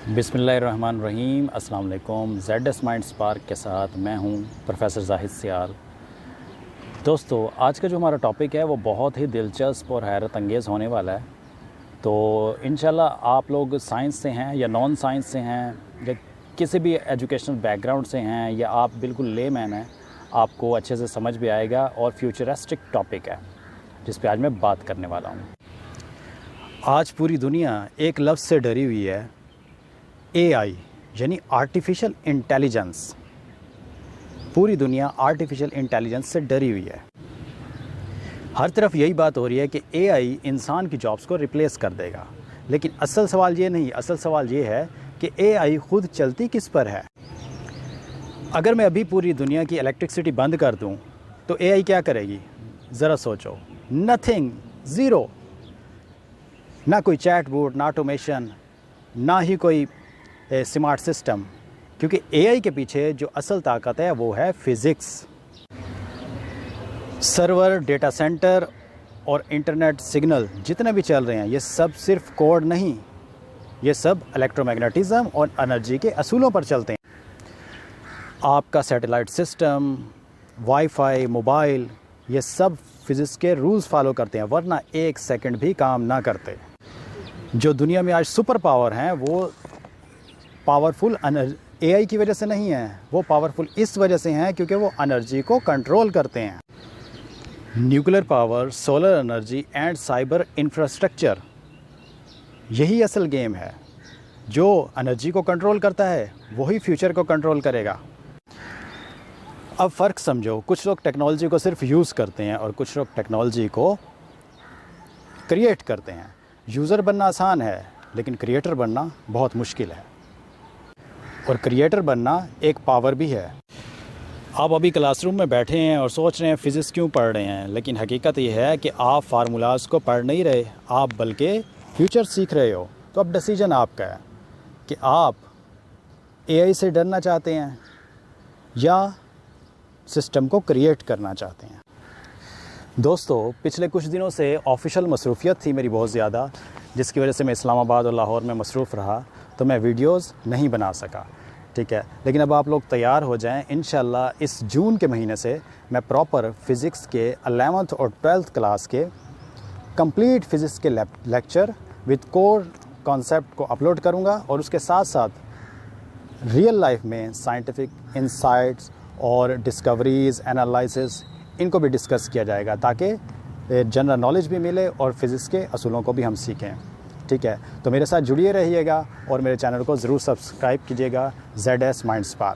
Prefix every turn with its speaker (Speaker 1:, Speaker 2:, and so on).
Speaker 1: बिस्मिल्लाहिर्रहमानिर्रहीम। अस्सलाम वालेकुम। ZS माइंड स्पार्क के साथ मैं हूं प्रोफेसर जाहिद सियाल। दोस्तों, आज का जो हमारा टॉपिक है वो बहुत ही दिलचस्प और हैरत अंगेज़ होने वाला है। तो इंशाल्लाह आप लोग साइंस से हैं या नॉन साइंस से हैं या किसी भी एजुकेशनल बैकग्राउंड से हैं या आप बिल्कुल लेमैन हैं, आपको अच्छे से समझ भी आएगा। और फ्यूचरिस्टिक टॉपिक है जिस पे आज मैं बात करने वाला हूँ। आज पूरी दुनिया एक लफ्ज़ से डरी हुई है, AI यानी आर्टिफिशियल इंटेलिजेंस। पूरी दुनिया आर्टिफिशियल इंटेलिजेंस से डरी हुई है। हर तरफ यही बात हो रही है कि AI इंसान की जॉब्स को रिप्लेस कर देगा। लेकिन असल सवाल ये नहीं, असल सवाल ये है कि AI खुद चलती किस पर है। अगर मैं अभी पूरी दुनिया की इलेक्ट्रिसिटी बंद कर दूं तो AI क्या करेगी? ज़रा सोचो। Nothing, zero. ना कोई चैट बोट, ना ऑटोमेशन, ना ही कोई स्मार्ट सिस्टम। क्योंकि AI के पीछे जो असल ताकत है वो है फिज़िक्स। सर्वर, डेटा सेंटर और इंटरनेट सिग्नल जितने भी चल रहे हैं, ये सब सिर्फ कोड नहीं, ये सब इलेक्ट्रोमैग्नेटिज्म और एनर्जी के असूलों पर चलते हैं। आपका सैटेलाइट सिस्टम, वाईफाई, मोबाइल, ये सब फिज़िक्स के रूल्स फॉलो करते हैं, वरना एक सेकंड भी काम ना करते। जो दुनिया में आज सुपर पावर हैं वो पावरफुल AI की वजह से नहीं है, वो पावरफुल इस वजह से हैं क्योंकि वो एनर्जी को कंट्रोल करते हैं। Nuclear power, solar energy and cyber infrastructure, यही असल गेम है। जो एनर्जी को कंट्रोल करता है वही फ्यूचर को कंट्रोल करेगा। अब फ़र्क समझो, कुछ लोग टेक्नोलॉजी को सिर्फ यूज़ करते हैं और कुछ लोग टेक्नोलॉजी को क्रिएट करते हैं। यूज़र बनना आसान है लेकिन क्रिएटर बनना बहुत मुश्किल है। और क्रिएटर बनना एक पावर भी है। आप अभी क्लासरूम में बैठे हैं और सोच रहे हैं फ़िज़िक्स क्यों पढ़ रहे हैं, लेकिन हकीकत ये है कि आप फार्मूलाज़ को पढ़ नहीं रहे, आप बल्कि फ्यूचर सीख रहे हो। तो अब डिसीजन आपका है कि आप AI से डरना चाहते हैं या सिस्टम को क्रिएट करना चाहते हैं। दोस्तों, पिछले कुछ दिनों से ऑफिशियल मसरूफियत थी मेरी बहुत ज़्यादा, जिसकी वजह से मैं इस्लामाबाद और लाहौर में मसरूफ़ रहा, तो मैं वीडियोस नहीं बना सका। ठीक है, लेकिन अब आप लोग तैयार हो जाएं। इंशाल्लाह इस जून के महीने से मैं प्रॉपर फ़िज़िक्स के 11th और 12th क्लास के कंप्लीट फ़िज़िक्स के लेक्चर विद कोर कॉन्सेप्ट को अपलोड करूँगा और उसके साथ साथ रियल लाइफ में साइंटिफिक इंसाइट्स और डिस्कवरीज़, एनालिसिस, इनको भी डिस्कस किया जाएगा ताकि जनरल नॉलेज भी मिले और फ़िज़िक्स के असूलों को भी हम सीखें। ठीक है, तो मेरे साथ जुड़िए रहिएगा और मेरे चैनल को ज़रूर सब्सक्राइब कीजिएगा, ZS माइंड स्पार्क।